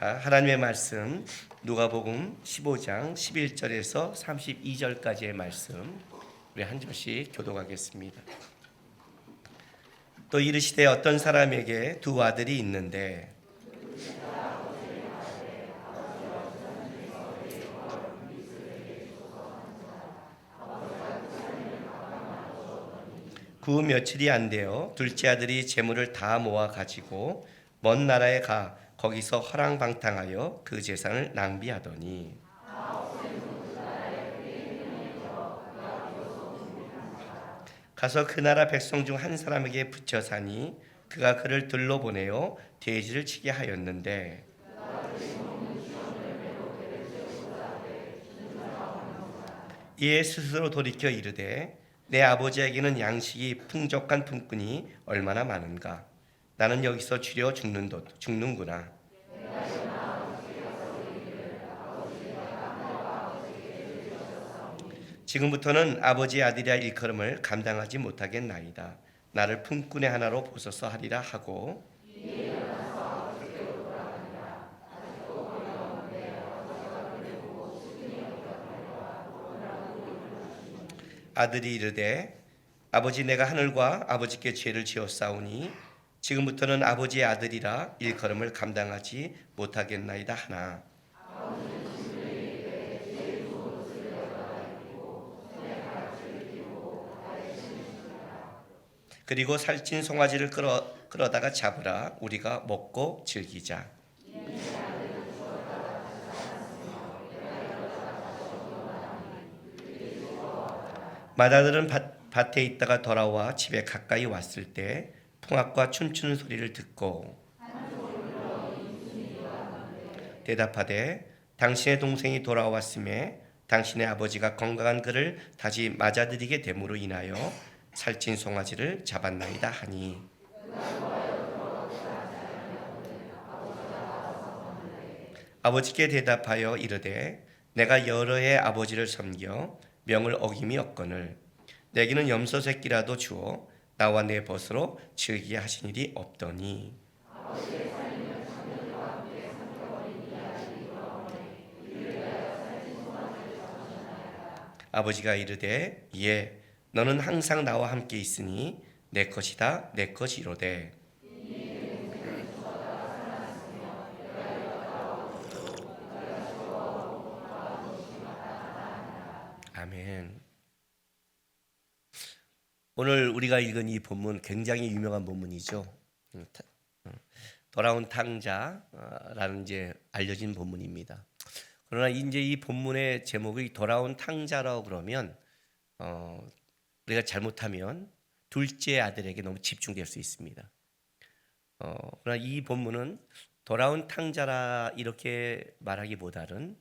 하나님의 말씀 누가복음 15장 11절에서 32절까지의 말씀 우리 한 절씩 교독하겠습니다. 또 이르시되 어떤 사람에게 두 아들이 있는데 그 며칠이 안 되어 둘째 아들이 재물을 다 모아 가지고 먼 나라에 가 거기서 허랑방탕하여 그 재산을 낭비하더니 가서 그 나라 백성 중 한 사람에게 붙여 사니 그가 그를 들러 보내어 돼지를 치게 하였는데 이에 스스로 돌이켜 이르되 내 아버지에게는 양식이 풍족한 품꾼이 얼마나 많은가. 나는 여기서 죽여 죽는구나. 지금부터는 아버지의 아들이라 일컬음을 감당하지 못하겠나이다. 나를 품꾼의 하나로 보소서 하리라 하고 아들이 이르되 아버지 내가 하늘과 아버지께 죄를 지었사오니 지금부터는 아버지의 아들이라 일컬음을 감당하지 못하겠나이다 하나 그리고 살찐 송아지를 끌어다가 잡으라 우리가 먹고 즐기자. 맏아들은 밭에 있다가 돌아와 집에 가까이 왔을 때 풍악과 춤추는 소리를 듣고 대답하되 당신의 동생이 돌아왔음에 당신의 아버지가 건강한 그를 다시 맞아들이게 됨으로 인하여 살찐 송아지를 잡았나이다 하니 아버지께 대답하여 이르되 내가 여러 해 아버지를 섬겨 명을 어김이 없거늘 내게는 염소 새끼라도 주어 나와 내 벗으로 즐기게 하신 일이 없더니 아버지가 이르되 예 너는 항상 나와 함께 있으니 내 것이다 내 것이로되 아멘. 오늘 우리가 읽은 이 본문 굉장히 유명한 본문이죠. 돌아온 탕자라는 이제 알려진 본문입니다. 그러나 이제 이 본문의 제목이 돌아온 탕자라고 그러면 우리가 잘못하면 둘째 아들에게 너무 집중될 수 있습니다. 그러나 이 본문은 돌아온 탕자라 이렇게 말하기보다는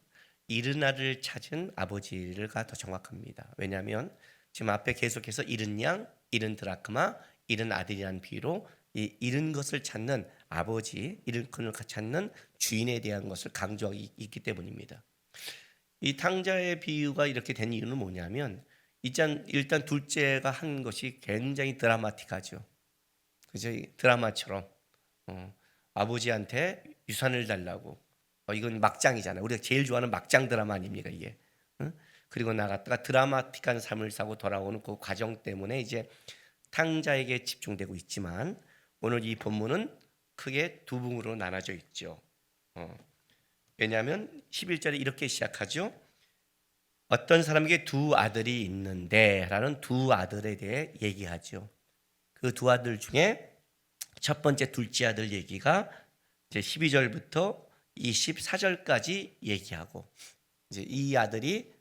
잃은 아들을 찾은 아버지가 더 정확합니다. 왜냐하면 지금 앞에 계속해서 잃은 양, 잃은 드라크마, 잃은 아들이라는 비유로 이 잃은 것을 찾는 아버지, 잃은 것을 찾는 주인에 대한 것을 강조하고 있기 때문입니다. 이 탕자의 비유가 이렇게 된 이유는 뭐냐면 일단 둘째가 한 것이 굉장히 드라마틱하죠. 그죠? 드라마처럼 아버지한테 유산을 달라고 이건 막장이잖아요. 우리가 제일 좋아하는 막장 드라마 아닙니까 이게? 그리고 나갔다가 드라마틱한 삶을 사고 돌아오는 그 과정 때문에 이제 탕자에게 집중되고 있지만 오늘 이 본문은 크게 두 부분으로 나눠져 있죠. 왜냐하면 11절에 이렇게 시작하죠. 어떤 사람에게 두 아들이 있는데 라는 두 아들에 대해 얘기하죠. 그 두 아들 중에 첫 번째 둘째 아들 얘기가 이제 12절부터 24절까지 얘기하고 이제 이 아들이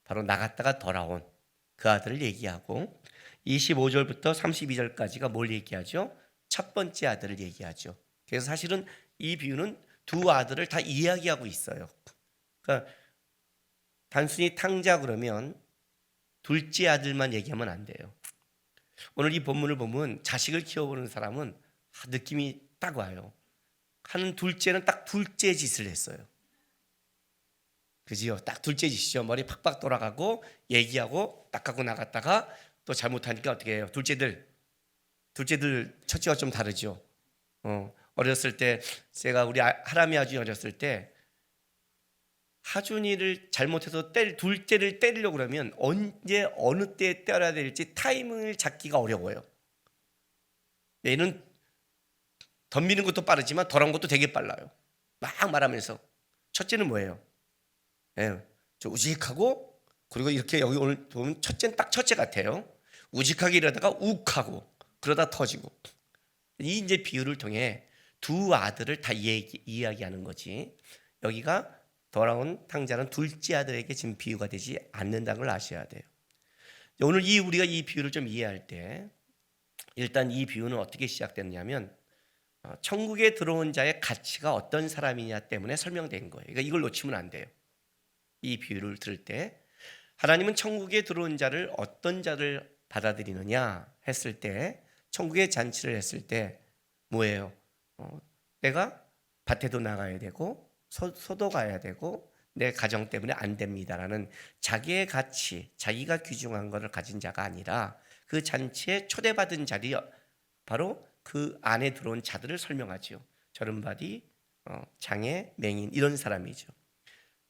바로 나갔다가 돌아온 그 아들을 얘기하고 25절부터 32절까지가 뭘 얘기하죠? 첫 번째 아들을 얘기하죠. 그래서 사실은 이 비유는 두 아들을 다 이야기하고 있어요. 그러니까 단순히 탕자 그러면 둘째 아들만 얘기하면 안 돼요. 오늘 이 본문을 보면 자식을 키워보는 사람은 느낌이 딱 와요. 한 둘째는 딱 둘째 짓을 했어요. 그지요? 딱 둘째 짓이죠. 머리 팍팍 돌아가고 얘기하고 딱 갖고 나갔다가 또 잘못하니까 어떻게 해요? 둘째들 첫째와 좀 다르죠. 어렸을 때 제가 우리 하람이 아주 어렸을 때 하준이를 잘못해서 둘째를 때리려고 그러면 언제 어느 때에 때려야 될지 타이밍을 잡기가 어려워요. 얘는 덤비는 것도 빠르지만 덜한 것도 되게 빨라요. 막 말하면서. 첫째는 뭐예요? 예, 좀 우직하고, 그리고 이렇게 여기 오늘 보면 첫째는 딱 첫째 같아요. 우직하게 이러다가 욱하고 그러다 터지고. 이 이제 비유를 통해 두 아들을 다 이야기하는 거지. 여기가 돌아온 탕자는 둘째 아들에게 지금 비유가 되지 않는다는 걸 아셔야 돼요. 오늘 우리가 이 비유를 좀 이해할 때 일단 이 비유는 어떻게 시작됐냐면 천국에 들어온 자의 가치가 어떤 사람이냐 때문에 설명된 거예요. 그러니까 이걸 놓치면 안 돼요. 이 비유를 들을 때 하나님은 천국에 들어온 자를 어떤 자를 받아들이느냐 했을 때, 천국의 잔치를 했을 때 뭐예요? 내가 밭에도 나가야 되고 소도 가야 되고 내 가정 때문에 안 됩니다라는 자기의 가치, 자기가 귀중한 것을 가진 자가 아니라 그 잔치에 초대받은 자리, 바로 그 안에 들어온 자들을 설명하죠. 저른바디, 장애, 맹인 이런 사람이죠.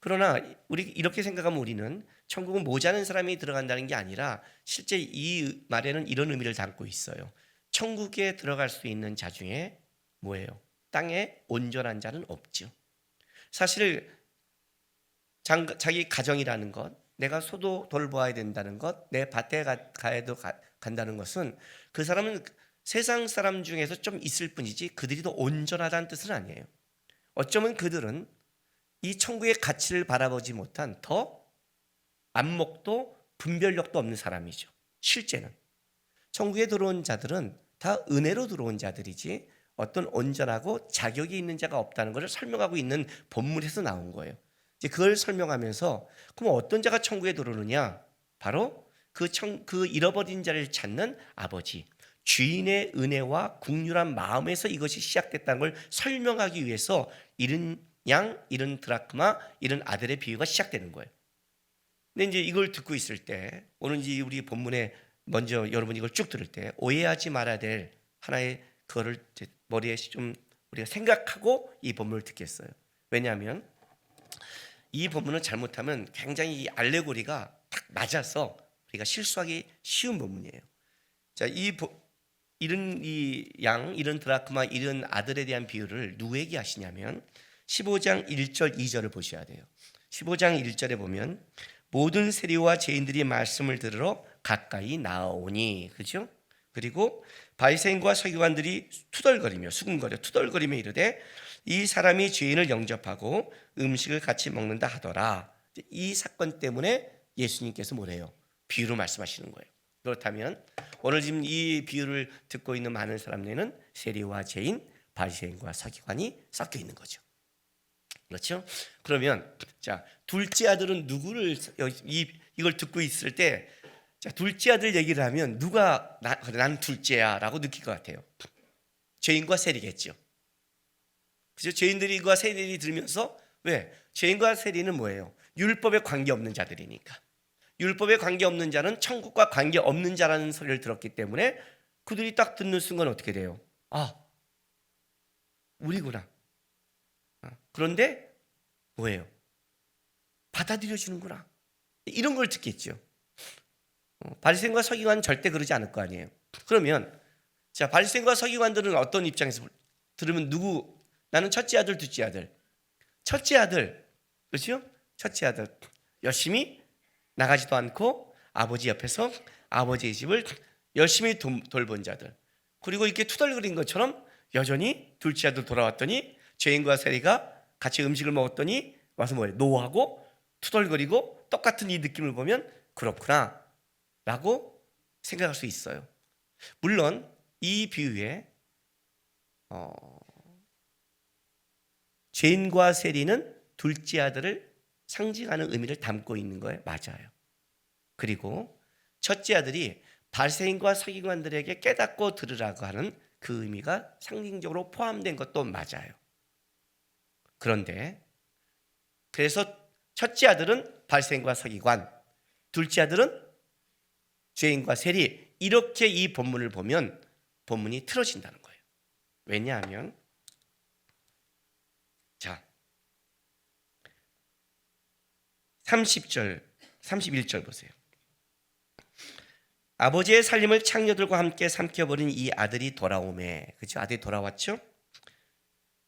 그러나 우리 이렇게 생각하면 우리는 천국은 모자란 사람이 들어간다는 게 아니라 실제 이 말에는 이런 의미를 담고 있어요. 천국에 들어갈 수 있는 자 중에 뭐예요? 땅에 온전한 자는 없죠. 사실 자기 가정이라는 것, 내가 소도 돌보아야 된다는 것, 내 밭에 가야도 간다는 것은 그 사람은 세상 사람 중에서 좀 있을 뿐이지 그들이 더 온전하다는 뜻은 아니에요. 어쩌면 그들은 이 천국의 가치를 바라보지 못한 더 안목도 분별력도 없는 사람이죠. 실제는 천국에 들어온 자들은 다 은혜로 들어온 자들이지 어떤 온전하고 자격이 있는 자가 없다는 것을 설명하고 있는 본문에서 나온 거예요. 이제 그걸 설명하면서 그럼 어떤 자가 천국에 들어오느냐? 바로 그 잃어버린 자를 찾는 아버지, 주인의 은혜와 국률한 마음에서 이것이 시작됐다는 걸 설명하기 위해서 잃은 양, 잃은 드라크마, 잃은 아들의 비유가 시작되는 거예요. 근데 이제 이걸 듣고 있을 때, 오늘 이제 우리 본문에 먼저 여러분 이걸 쭉 들을 때 오해하지 말아야 될 하나의 그거를 머리에 좀 우리가 생각하고 이 본문을 듣겠어요. 왜냐하면 이 본문은 잘못하면 굉장히 이 알레고리가 딱 맞아서 우리가 실수하기 쉬운 본문이에요. 자, 잃은 잃은 드라크마, 잃은 아들에 대한 비유를 누구에게 하시냐면 15장 1절 2절을 보셔야 돼요. 15장 1절에 보면 모든 세리와 죄인들이 말씀을 들으러 가까이 나오니, 그죠? 그리고 바리새인과 서기관들이 투덜거리며 이르되 이 사람이 죄인을 영접하고 음식을 같이 먹는다 하더라. 이 사건 때문에 예수님께서 뭐래요? 비유로 말씀하시는 거예요. 그렇다면 오늘 지금 이 비유를 듣고 있는 많은 사람들은 세리와 죄인, 바리새인과 서기관이 섞여 있는 거죠. 그렇죠? 그러면 자, 둘째 아들은 누구를 이걸 듣고 있을 때, 자, 둘째 아들 얘기를 하면 누가 난 둘째야라고 느낄 것 같아요. 죄인과 세리겠죠. 그죠? 죄인들과 세리들이 들으면서, 왜? 죄인과 세리는 뭐예요? 율법에 관계없는 자들이니까. 율법에 관계없는 자는 천국과 관계없는 자라는 소리를 들었기 때문에 그들이 딱 듣는 순간 어떻게 돼요? 아, 우리구나. 그런데 뭐예요? 받아들여주는구나. 이런 걸 듣겠죠. 바리새인과 서기관은 절대 그러지 않을 거 아니에요. 그러면 자, 바리새인과 서기관들은 어떤 입장에서 들으면 나는 첫째 아들, 둘째 아들. 첫째 아들, 그렇죠? 첫째 아들 열심히 나가지도 않고 아버지 옆에서 아버지의 집을 열심히 돌본 자들. 그리고 이렇게 투덜거린 것처럼 여전히 둘째 아들 돌아왔더니 죄인과 세리가 같이 음식을 먹었더니 와서 뭐예요? 노하고 투덜거리고 똑같은 이 느낌을 보면 그렇구나 라고 생각할 수 있어요. 물론 이 비유에 죄인과 세리는 둘째 아들을 상징하는 의미를 담고 있는 거예요. 맞아요. 그리고 첫째 아들이 바리새인과 서기관들에게 깨닫고 들으라고 하는 그 의미가 상징적으로 포함된 것도 맞아요. 그런데 그래서 첫째 아들은 바리새인과 서기관, 둘째 아들은 죄인과 세리, 이렇게 이 본문을 보면 본문이 틀어진다는 거예요. 왜냐하면 30절, 31절 보세요. 아버지의 살림을 창녀들과 함께 삼켜버린 이 아들이 돌아오매. 그렇죠? 아들이 돌아왔죠?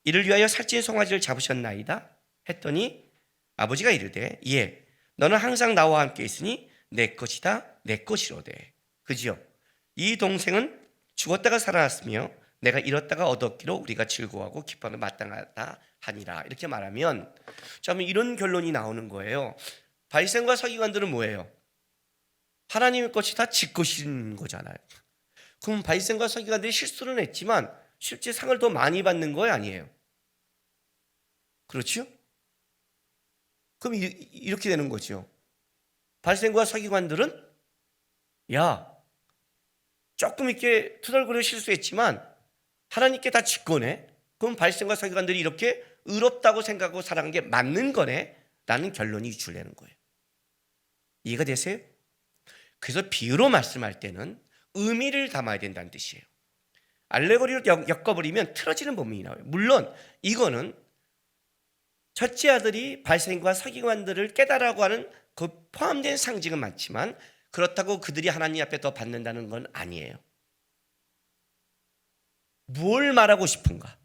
이를 위하여 살찐 송아지를 잡으셨나이다 했더니 아버지가 이르되 예, 너는 항상 나와 함께 있으니 내 것이다 내 것이로되. 그죠? 이 동생은 죽었다가 살아났으며 내가 잃었다가 얻었기로 우리가 즐거워하고 기뻐하는 마땅하다 하니라. 이렇게 말하면 참 이런 결론이 나오는 거예요. 바리새인과 서기관들은 뭐예요? 하나님의 것이 다 지 것인 거잖아요. 그럼 바리새인과 서기관들이 실수는 했지만 실제 상을 더 많이 받는 거 아니에요? 그렇죠? 그럼 이렇게 되는 거죠. 바리새인과 서기관들은 야, 조금 이렇게 투덜거려 실수했지만 하나님께 다 지 거네. 그럼 바리새인과 서기관들이 이렇게 의롭다고 생각하고 살아간 게 맞는 거네 라는 결론이 유출되는 거예요. 이해가 되세요? 그래서 비유로 말씀할 때는 의미를 담아야 된다는 뜻이에요. 알레고리로 엮어버리면 틀어지는 부분이 나와요. 물론 이거는 첫째 아들이 바리새인과 서기관들을 깨달으라고 하는 그 포함된 상징은 많지만 그렇다고 그들이 하나님 앞에 더 받는다는 건 아니에요. 뭘 말하고 싶은가?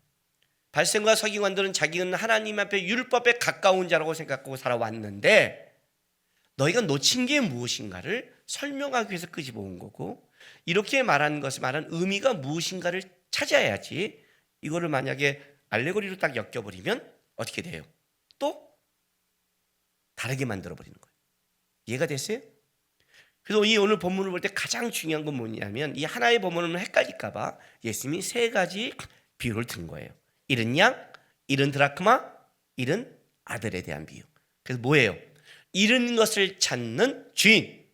바리새인과 서기관들은 자기는 하나님 앞에 율법에 가까운 자라고 생각하고 살아왔는데 너희가 놓친 게 무엇인가를 설명하기 위해서 끄집어온 거고, 이렇게 말하는 것이 말한 의미가 무엇인가를 찾아야지. 이거를 만약에 알레고리로 딱 엮여버리면 어떻게 돼요? 또 다르게 만들어버리는 거예요. 이해가 됐어요? 그래서 이 오늘 본문을 볼 때 가장 중요한 건 뭐냐면 이 하나의 본문은 헷갈릴까 봐 예수님이 세 가지 비유를 든 거예요. 잃은 양, 잃은 드라크마, 잃은 아들에 대한 비유. 그래서 뭐예요? 잃은 것을 찾는 주인,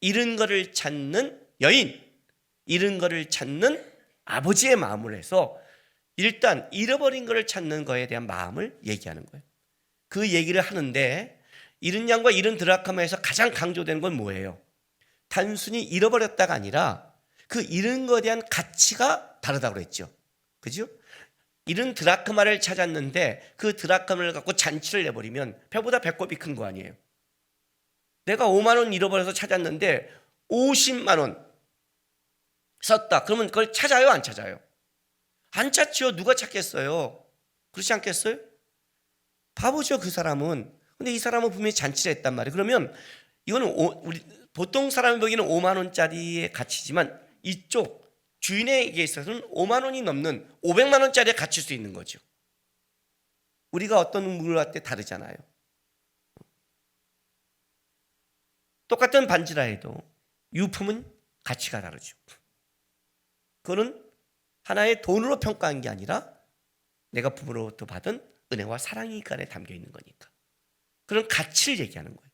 잃은 것을 찾는 여인, 잃은 것을 찾는 아버지의 마음을 해서 일단 잃어버린 것을 찾는 것에 대한 마음을 얘기하는 거예요. 그 얘기를 하는데 잃은 양과 잃은 드라크마에서 가장 강조되는 건 뭐예요? 단순히 잃어버렸다가 아니라 그 잃은 것에 대한 가치가 다르다고 그랬죠. 그죠? 잃은 드라크마를 찾았는데 그 드라크마를 갖고 잔치를 내버리면 배보다 배꼽이 큰 거 아니에요. 내가 5만 원 잃어버려서 찾았는데 50만 원 썼다. 그러면 그걸 찾아요? 안 찾아요? 안 찾죠. 누가 찾겠어요? 그렇지 않겠어요? 바보죠, 그 사람은. 근데 이 사람은 분명히 잔치를 했단 말이에요. 그러면 이거는 우리 보통 사람이 보기에는 5만 원짜리의 가치지만 이쪽 주인에게 있어서는 5만 원이 넘는 500만 원짜리에 갇힐 수 있는 거죠. 우리가 어떤 물을 할 때 다르잖아요. 똑같은 반지라 해도 유품은 가치가 다르죠. 그거는 하나의 돈으로 평가한 게 아니라 내가 부모로부터 받은 은혜와 사랑이 그 안에 담겨 있는 거니까. 그런 가치를 얘기하는 거예요.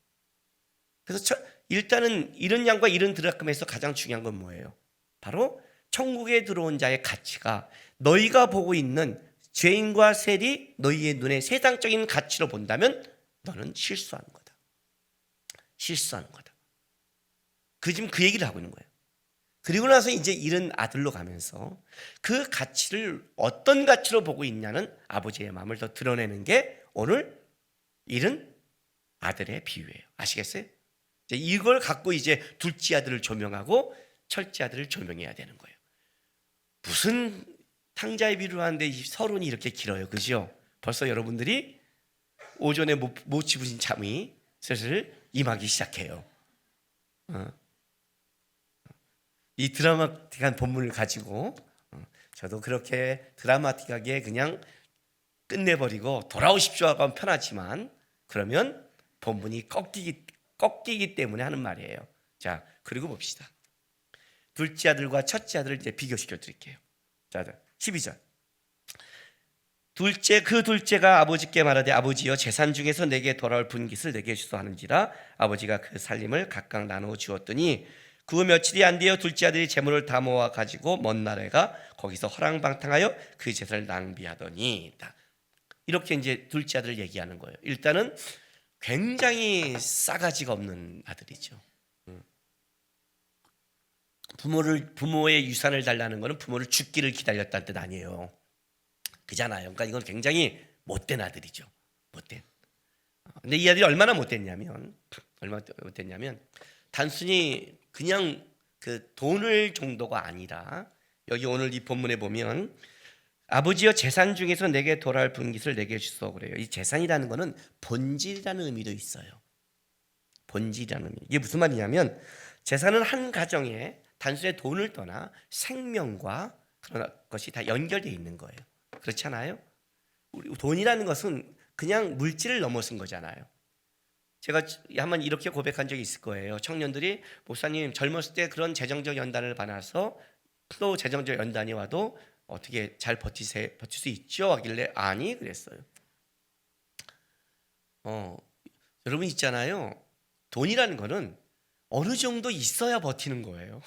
그래서 일단은 잃은 양과 잃은 드라크마에서 가장 중요한 건 뭐예요? 바로 천국에 들어온 자의 가치가 너희가 보고 있는 죄인과 셀이 너희의 눈에 세상적인 가치로 본다면 너는 실수하는 거다. 실수하는 거다. 지금 그 얘기를 하고 있는 거예요. 그리고 나서 이제 잃은 아들로 가면서 그 가치를 어떤 가치로 보고 있냐는 아버지의 마음을 더 드러내는 게 오늘 잃은 아들의 비유예요. 아시겠어요? 이걸 갖고 이제 둘째 아들을 조명하고 첫째 아들을 조명해야 되는 거예요. 무슨 탕자의 비유를 하는데 이 서론이 이렇게 길어요. 그죠? 벌써 여러분들이 오전에 못 집으신 잠이 슬슬 임하기 시작해요. 이 드라마틱한 본문을 가지고 저도 그렇게 드라마틱하게 그냥 끝내버리고 돌아오십시오 하고 하면 편하지만 그러면 본문이 꺾이기 때문에 하는 말이에요. 자, 그리고 봅시다. 둘째 아들과 첫째 아들을 이제 비교시켜 드릴게요. 자, 12절. 그 둘째가 아버지께 말하되 아버지여 재산 중에서 내게 돌아올 분깃을 내게 주소 하는지라. 아버지가 그 살림을 각각 나누어 주었더니 그 며칠이 안 되어 둘째 아들이 재물을 다 모아 가지고 먼 나라가 거기서 허랑방탕하여 그 재산을 낭비하더니. 이렇게 이제 둘째 아들을 얘기하는 거예요. 일단은 굉장히 싸가지가 없는 아들이죠. 부모의 유산을 달라는 것은 부모를 죽기를 기다렸다는 뜻 아니에요. 그잖아요. 그러니까 이건 굉장히 못된 아들이죠. 못된. 근데 이 아들이 얼마나 못됐냐면 단순히 그냥 그 돈을 정도가 아니라 여기 오늘 이 본문에 보면 아버지여 재산 중에서 내게 돌아올 분깃을 내게 주소 그래요. 이 재산이라는 거는 본질이라는 의미도 있어요. 본질이라는 의미. 이게 무슨 말이냐면 재산은 한 가정에 단순히 돈을 떠나 생명과 그런 것이 다 연결되어 있는 거예요. 그렇잖아요. 돈이라는 것은 그냥 물질을 넘어선 거잖아요. 제가 한번 이렇게 고백한 적이 있을 거예요. 청년들이 목사님 젊었을 때 그런 재정적 연단을 받아서 또 재정적 연단이 와도 어떻게 잘 버틸 수 있죠? 하길래 아니 그랬어요. 여러분 있잖아요. 돈이라는 거는 어느 정도 있어야 버티는 거예요.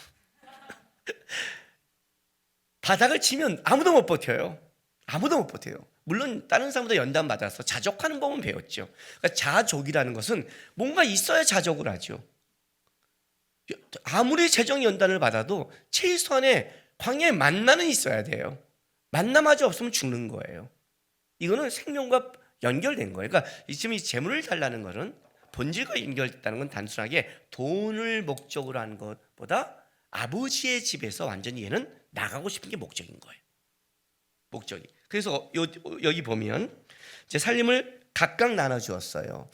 바닥을 치면 아무도 못 버텨요. 아무도 못 버텨요. 물론 다른 사람보다 연단 받아서 자족하는 법은 배웠죠. 그러니까 자족이라는 것은 뭔가 있어야 자족을 하죠. 아무리 재정 연단을 받아도 최소한의 광야에 만나는 있어야 돼요. 만남하지 없으면 죽는 거예요. 이거는 생명과 연결된 거예요. 그러니까 지금 이 재물을 달라는 것은 본질과 연결됐다는 건 단순하게 돈을 목적으로 하는 것보다 아버지의 집에서 완전히 얘는 나가고 싶은 게 목적인 거예요. 목적이. 그래서 여기 보면 제 살림을 각각 나눠주었어요.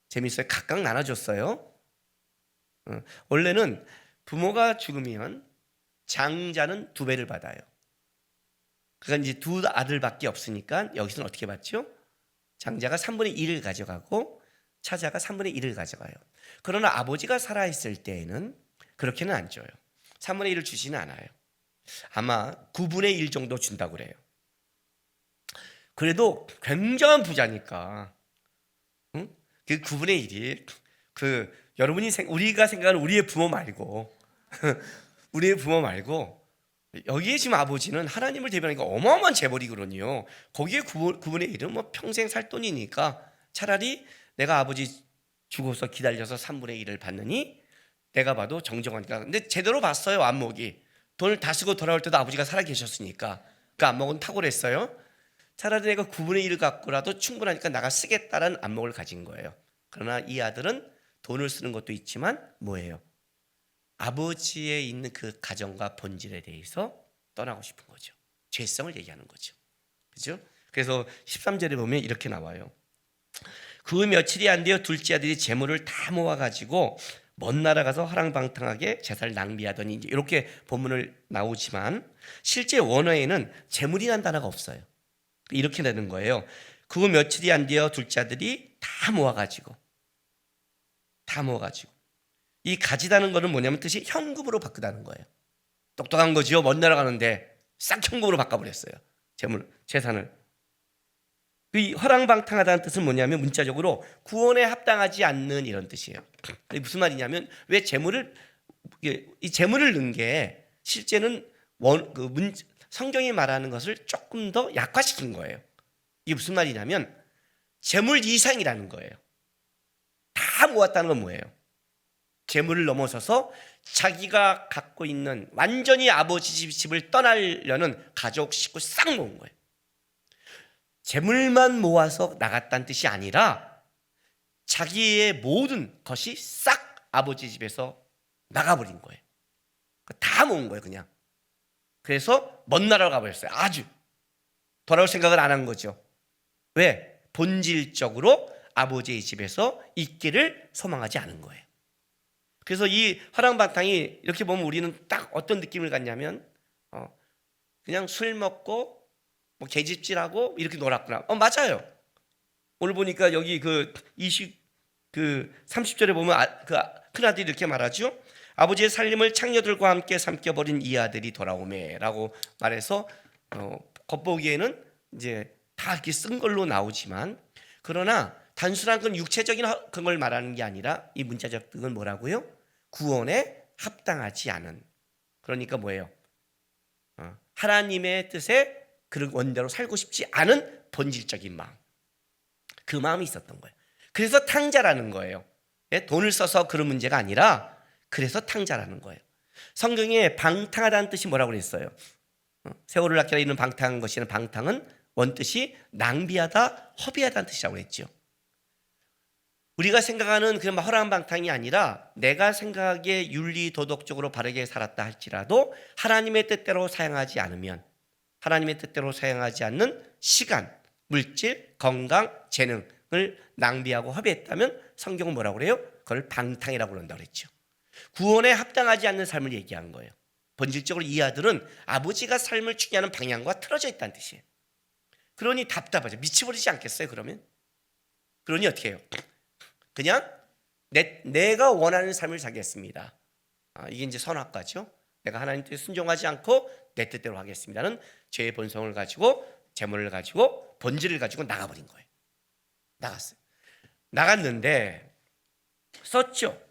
재밌어요. 각각 나눠줬어요. 원래는 부모가 죽으면 장자는 2배를 받아요. 그러니까 이제 2 아들밖에 없으니까 여기서는 어떻게 받죠? 장자가 3분의 1을 가져가고 차자가 3분의 1을 가져가요. 그러나 아버지가 살아있을 때에는 그렇게는 안 줘요. 3분의 1을 주지는 않아요. 아마 9분의 1 정도 준다고 그래요. 그래도 굉장한 부자니까 그 9분의 1이 여러분이 우리가 생각하는 우리의 부모 말고 우리의 부모 말고 여기에 지금 아버지는 하나님을 대변하니까 어마어마한 재벌이거든요. 거기에 9분의 1은 뭐 평생 살 돈이니까 차라리 내가 아버지 죽어서 기다려서 3분의 1을 받느니 내가 봐도 정정하니까. 근데 제대로 봤어요. 안목이. 돈을 다 쓰고 돌아올 때도 아버지가 살아 계셨으니까 그 안목은 탁월했어요. 차라리 내가 9분의 1을 갖고라도 충분하니까 나가 쓰겠다라는 안목을 가진 거예요. 그러나 이 아들은 돈을 쓰는 것도 있지만 뭐예요? 아버지에 있는 그 가정과 본질에 대해서 떠나고 싶은 거죠. 죄성을 얘기하는 거죠. 그죠? 그래서 13절에 보면 이렇게 나와요. 그 며칠이 안 되어 둘째 아들이 재물을 다 모아가지고 먼 나라 가서 허랑방탕하게 재산을 낭비하더니 이렇게 본문을 나오지만 실제 원어에는 재물이라는 단어가 없어요. 이렇게 되는 거예요. 그 며칠이 안 되어 둘째 아들이 다 모아가지고 이 가지다는 거는 뭐냐면 뜻이 현금으로 바꾸다는 거예요. 똑똑한 거지요. 먼 나라 가는데 싹 현금으로 바꿔버렸어요. 재산을. 이 허랑방탕하다는 뜻은 뭐냐면 문자적으로 구원에 합당하지 않는 이런 뜻이에요. 무슨 말이냐면 왜 이 재물을 넣은 게 실제는 성경이 말하는 것을 조금 더 약화시킨 거예요. 이게 무슨 말이냐면 재물 이상이라는 거예요. 다 모았다는 건 뭐예요? 재물을 넘어서서 자기가 갖고 있는 완전히 아버지 집을 떠나려는 가족 식구 싹 모은 거예요. 재물만 모아서 나갔다는 뜻이 아니라 자기의 모든 것이 싹 아버지 집에서 나가버린 거예요. 다 모은 거예요 그냥. 그래서 먼 나라로 가버렸어요. 아주 돌아올 생각을 안 한 거죠. 왜? 본질적으로 아버지의 집에서 있기를 소망하지 않은 거예요. 그래서 이 허랑방탕이 이렇게 보면 우리는 딱 어떤 느낌을 갖냐면 그냥 술 먹고 뭐 계집질하고 이렇게 놀았구나. 맞아요. 오늘 보니까 여기 30절에 보면 큰아들이 이렇게 말하죠. 아버지의 살림을 창녀들과 함께 삼켜버린 이 아들이 돌아오매라고 말해서 겉보기에는 이제 다 이렇게 쓴 걸로 나오지만 그러나 단순한 건 육체적인 그걸 말하는 게 아니라 이 문자적 뜻은 뭐라고요? 구원에 합당하지 않은. 그러니까 뭐예요? 하나님의 뜻에 그런 원대로 살고 싶지 않은 본질적인 마음. 그 마음이 있었던 거예요. 그래서 탕자라는 거예요. 돈을 써서 그런 문제가 아니라 그래서 탕자라는 거예요. 성경에 방탕하다는 뜻이 뭐라고 그랬어요? 세월을 아끼라 이는 방탕한 것이는 방탕은 원뜻이 낭비하다, 허비하다는 뜻이라고 했죠. 우리가 생각하는 그런 허랑방탕이 아니라 내가 생각하기에 윤리 도덕적으로 바르게 살았다 할지라도 하나님의 뜻대로 사용하지 않으면, 하나님의 뜻대로 사용하지 않는 시간, 물질, 건강, 재능을 낭비하고 허비했다면 성경은 뭐라고 그래요? 그걸 방탕이라고 그런다고 그랬죠. 구원에 합당하지 않는 삶을 얘기한 거예요. 본질적으로 이 아들은 아버지가 삶을 추구하는 방향과 틀어져 있다는 뜻이에요. 그러니 답답하죠. 미쳐버리지 않겠어요 그러면? 그러니 어떻게 해요? 그냥 내가 원하는 삶을 살겠습니다. 이게 이제 선악과죠. 내가 하나님 뜻에 순종하지 않고 내 뜻대로 하겠습니다는 죄의 본성을 가지고, 재물을 가지고, 본질을 가지고 나가버린 거예요. 나갔어요. 나갔는데 썼죠.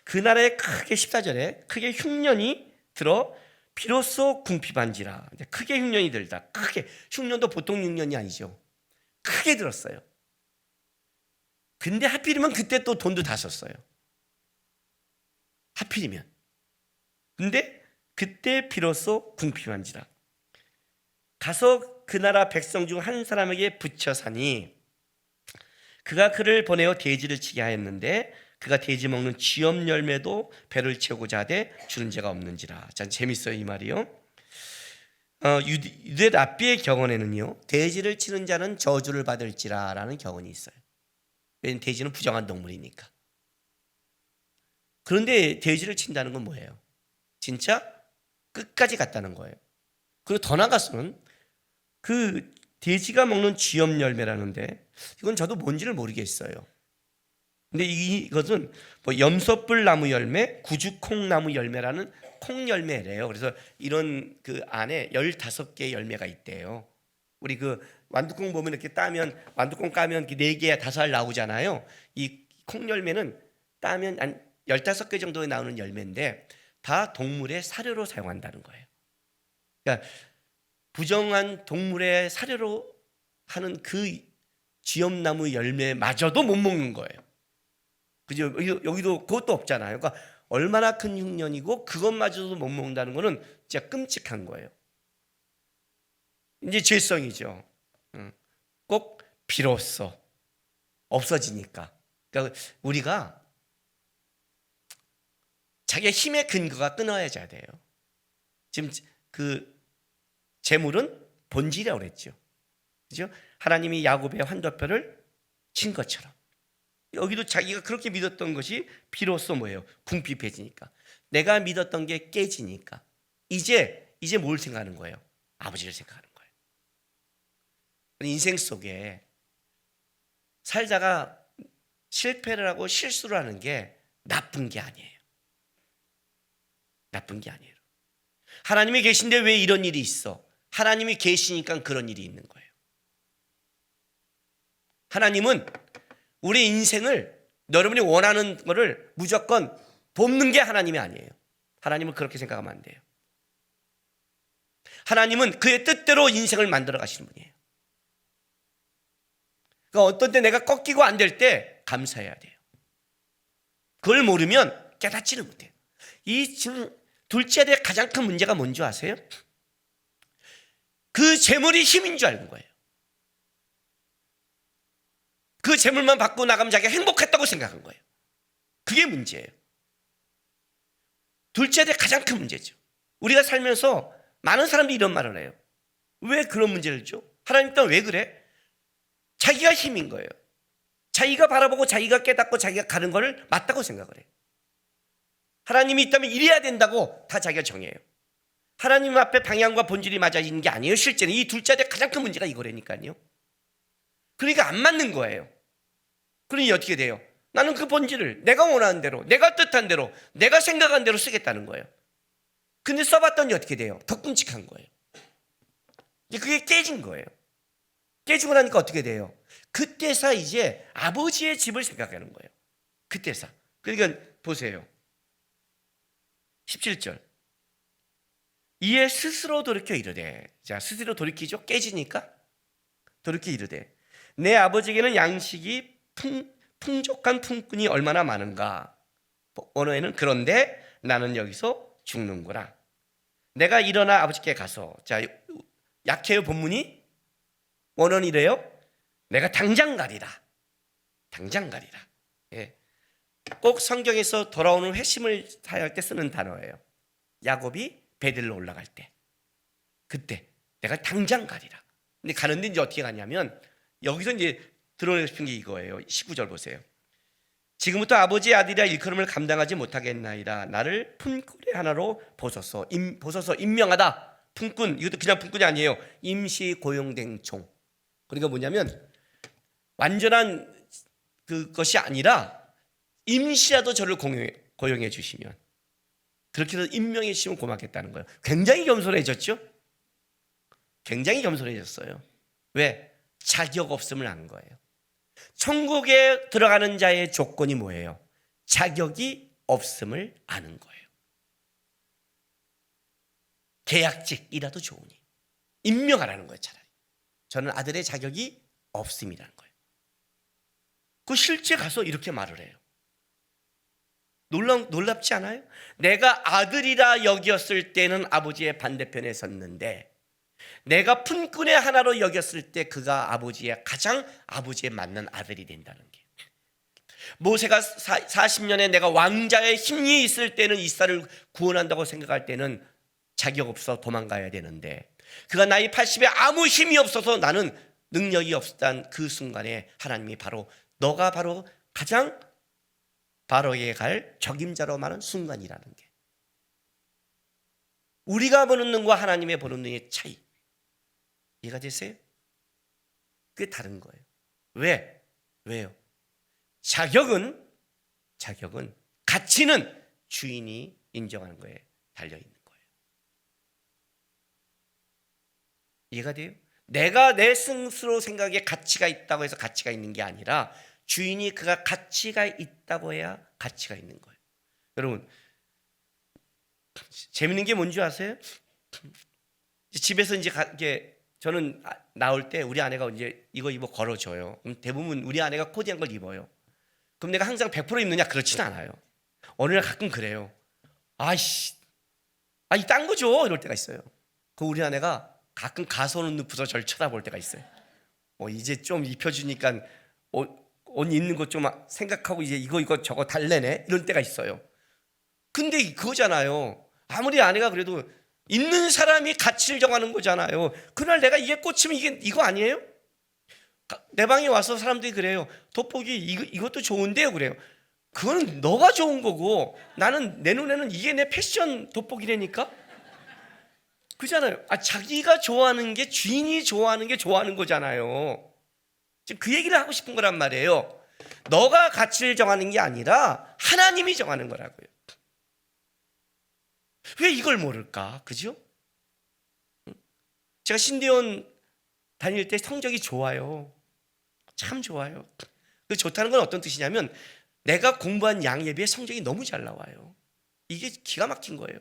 그날에 크게 14절에 크게 흉년이 들어 비로소 궁핍한지라. 크게 흉년이 들다. 크게. 흉년도 보통 흉년이 아니죠. 크게 들었어요. 근데 하필이면 그때 또 돈도 다 썼어요. 하필이면. 근데 그때 비로소 궁핍한지라. 가서 그 나라 백성 중 한 사람에게 붙여 사니 그가 그를 보내어 돼지를 치게 하였는데 그가 돼지 먹는 쥐염 열매도 배를 채우고자 하되 주는 자가 없는지라. 참 재밌어요 이 말이요. 유대 랍비의 격언에는요, 돼지를 치는 자는 저주를 받을지라 라는 격언이 있어요. 왜냐하면 돼지는 부정한 동물이니까. 그런데 돼지를 친다는 건 뭐예요? 진짜 끝까지 갔다는 거예요. 그리고 더 나가서는 그 돼지가 먹는 쥐염 열매라는데 이건 저도 뭔지를 모르겠어요. 근데 이것은 뭐 염소뿔 나무 열매, 구주콩 나무 열매라는 콩 열매래요. 그래서 이런 그 안에 15개의 열매가 있대요. 우리 그 완두콩 보면 이렇게 따면, 완두콩 까면 4개, 5알 나오잖아요. 이 콩 열매는 따면 한 15개 정도에 나오는 열매인데 다 동물의 사료로 사용한다는 거예요. 그러니까 부정한 동물의 사료로 하는 그 쥐염나무 열매마저도 못 먹는 거예요. 그죠? 여기도 그것도 없잖아요. 그러니까 얼마나 큰 흉년이고 그것마저도 못 먹는다는 거는 진짜 끔찍한 거예요. 이제 죄성이죠. 꼭 비로소 없어지니까. 그러니까 우리가 자기의 힘의 근거가 끊어져야 돼요. 지금 그 재물은 본질이라고 그랬죠. 그죠? 하나님이 야곱의 환도뼈를 친 것처럼 여기도 자기가 그렇게 믿었던 것이 비로소 뭐예요? 궁핍해지니까. 내가 믿었던 게 깨지니까 이제 뭘 생각하는 거예요? 아버지를 생각하는 거예요. 인생 속에 살다가 실패를 하고 실수를 하는 게 나쁜 게 아니에요. 나쁜 게 아니에요. 하나님이 계신데 왜 이런 일이 있어? 하나님이 계시니까 그런 일이 있는 거예요. 하나님은 우리 인생을, 여러분이 원하는 거를 무조건 돕는 게 하나님이 아니에요. 하나님은 그렇게 생각하면 안 돼요. 하나님은 그의 뜻대로 인생을 만들어 가시는 분이에요. 그러니까 어떤 때 내가 꺾이고 안 될 때 감사해야 돼요. 그걸 모르면 깨닫지는 못해요. 이 지금 둘째 아들의 가장 큰 문제가 뭔지 아세요? 그 재물이 힘인 줄 알는 거예요. 그 재물만 받고 나가면 자기가 행복했다고 생각한 거예요. 그게 문제예요. 둘째 아들의 가장 큰 문제죠. 우리가 살면서 많은 사람들이 이런 말을 해요. 왜 그런 문제를 줘? 하나님 또한 왜 그래? 자기가 힘인 거예요. 자기가 바라보고 자기가 깨닫고 자기가 가는 거를 맞다고 생각을 해요. 하나님이 있다면 이래야 된다고 다 자기가 정해요. 하나님 앞에 방향과 본질이 맞아지는 게 아니에요. 실제는 이 둘째 아들의 가장 큰 문제가 이거라니까요. 그러니까 안 맞는 거예요. 그러니 어떻게 돼요? 나는 그 본질을 내가 원하는 대로, 내가 뜻한 대로, 내가 생각한 대로 쓰겠다는 거예요. 근데 써봤더니 어떻게 돼요? 더 끔찍한 거예요. 그게 깨진 거예요. 깨지고 나니까 어떻게 돼요? 그때서 이제 아버지의 집을 생각하는 거예요. 그때서. 그러니까 보세요. 17절. 이에 스스로 돌이켜 이르되. 자, 스스로 돌이키죠. 깨지니까 돌이켜 이르되. 내 아버지에게는 양식이 풍족한 품꾼이 얼마나 많은가. 언어에는 그런데 나는 여기서 죽는구나. 내가 일어나 아버지께 가서. 자, 약해요 본문이. 원어는 이래요. 내가 당장 가리라. 당장 가리라. 예. 꼭 성경에서 돌아오는 회심을 사용할 때 쓰는 단어예요. 야곱이 베들로 올라갈 때, 그때 내가 당장 가리라. 근데 가는데 이제 어떻게 가냐면, 여기서 이제 드러내고 싶은 게 이거예요. 19절 보세요. 지금부터 아버지의 아들이라 일컬음을 감당하지 못하겠나이다. 나를 품꾼의 하나로 보소서. 보소서, 임명하다. 품꾼, 이것도 그냥 품꾼이 아니에요. 임시 고용된 종. 그러니까 뭐냐면 완전한 그것이 아니라 임시라도 저를 고용해 주시면, 그렇게 해서 임명해 주시면 고맙겠다는 거예요. 굉장히 겸손해졌죠? 굉장히 겸손해졌어요. 왜? 자격 없음을 아는 거예요. 천국에 들어가는 자의 조건이 뭐예요? 자격이 없음을 아는 거예요. 계약직이라도 좋으니 임명하라는 거예요. 차라리 저는 아들의 자격이 없음이라는 거예요. 그 실제 가서 이렇게 말을 해요. 놀랍지 않아요? 내가 아들이라 여겼을 때는 아버지의 반대편에 섰는데, 내가 품꾼의 하나로 여겼을 때 그가 가장 아버지에 맞는 아들이 된다는 게, 모세가 40년에 내가 왕자의 힘이 있을 때는 이스라엘을 구원한다고 생각할 때는 자격 없어 도망가야 되는데, 그가 나이 80에 아무 힘이 없어서 나는 능력이 없었던 그 순간에 하나님이 너가 바로 가장 바로에게 갈 적임자로 말하는 순간이라는 게, 우리가 보는 눈과 하나님의 보는 눈의 차이, 이해가 되세요? 그게 다른 거예요. 왜요? 자격은 가치는 주인이 인정하는 거에 달려있는 거예요. 이해가 돼요? 내가 내 스스로 생각에 가치가 있다고 해서 가치가 있는 게 아니라, 주인이 그가 가치가 있다고 해야 가치가 있는 거예요. 여러분, 재밌는 게 뭔지 아세요? 집에서 이제 저는 나올 때 우리 아내가 이제 이거 입어 걸어줘요. 그럼 대부분 우리 아내가 코디한 걸 입어요. 그럼 내가 항상 100% 입느냐? 그렇지는 않아요. 어느 날 가끔 그래요. 딴 거 줘, 이럴 때가 있어요. 그 우리 아내가 가끔 가소는 눕혀서 저를 쳐다볼 때가 있어요. 이제 좀 입혀주니까 옷 입는 거 좀 생각하고 이제 이거 저거 달래네, 이런 때가 있어요. 근데 그거잖아요. 아무리 아내가 그래도 입는 사람이 가치를 정하는 거잖아요. 그날 내가 이게 꽂히면 이거 아니에요? 내 방에 와서 사람들이 그래요. 돋보기 이것도 좋은데요, 그래요. 그건 너가 좋은 거고, 나는 내 눈에는 이게 내 패션 돋보기라니까. 그잖아요. 자기가 좋아하는 게, 주인이 좋아하는 게 좋아하는 거잖아요. 지금 그 얘기를 하고 싶은 거란 말이에요. 너가 가치를 정하는 게 아니라 하나님이 정하는 거라고요. 왜 이걸 모를까? 그죠? 제가 신대원 다닐 때 성적이 좋아요. 참 좋아요. 그 좋다는 건 어떤 뜻이냐면, 내가 공부한 양에 비해 성적이 너무 잘 나와요. 이게 기가 막힌 거예요.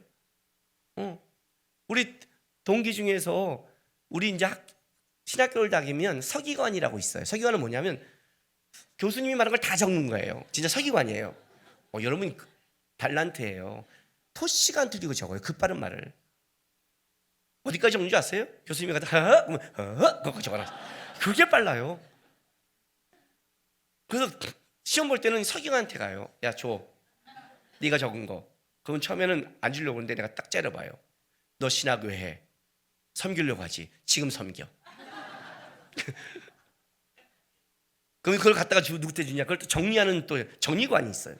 우리 동기 중에서 우리 이제 신학교를 다니면 서기관이라고 있어요. 서기관은 뭐냐면 교수님이 말한 걸 다 적는 거예요. 진짜 서기관이에요. 여러분 달란트예요. 토시간 틀리고 적어요. 그 빠른 말을. 어디까지 적는 줄 아세요? 교수님이 가다 그거 적어라. 그게 빨라요. 그래서 시험 볼 때는 서기관한테 가요. 야, 줘. 네가 적은 거. 그럼 처음에는 안 주려고 하는데 내가 딱 째려봐요. 너 신학 왜 해? 섬기려고 하지. 지금 섬겨. 그럼 그걸 갖다가 누구한테 주냐? 그걸 또 정리하는 또 정리관이 있어요.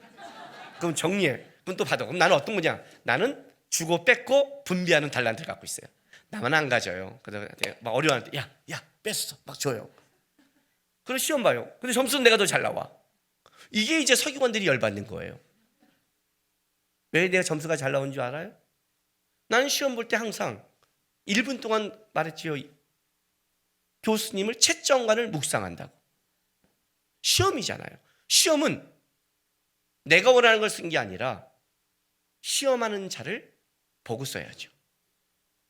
그럼 정리해. 그럼 또 받아. 그럼 나는 어떤 거냐? 나는 주고 뺏고 분비하는 달란트를 갖고 있어요. 나만 안 가져요. 그래서 막 어려워할 때, 야, 뺐어. 막 줘요. 그래서 시험 봐요. 근데 점수는 내가 더 잘 나와. 이게 이제 서기관들이 열받는 거예요. 왜 내가 점수가 잘 나온 줄 알아요? 나는 시험 볼 때 항상 1분 동안 말했지요. 교수님을 채점관을 묵상한다고. 시험이잖아요. 시험은 내가 원하는 걸 쓴 게 아니라 시험하는 자를 보고 써야죠.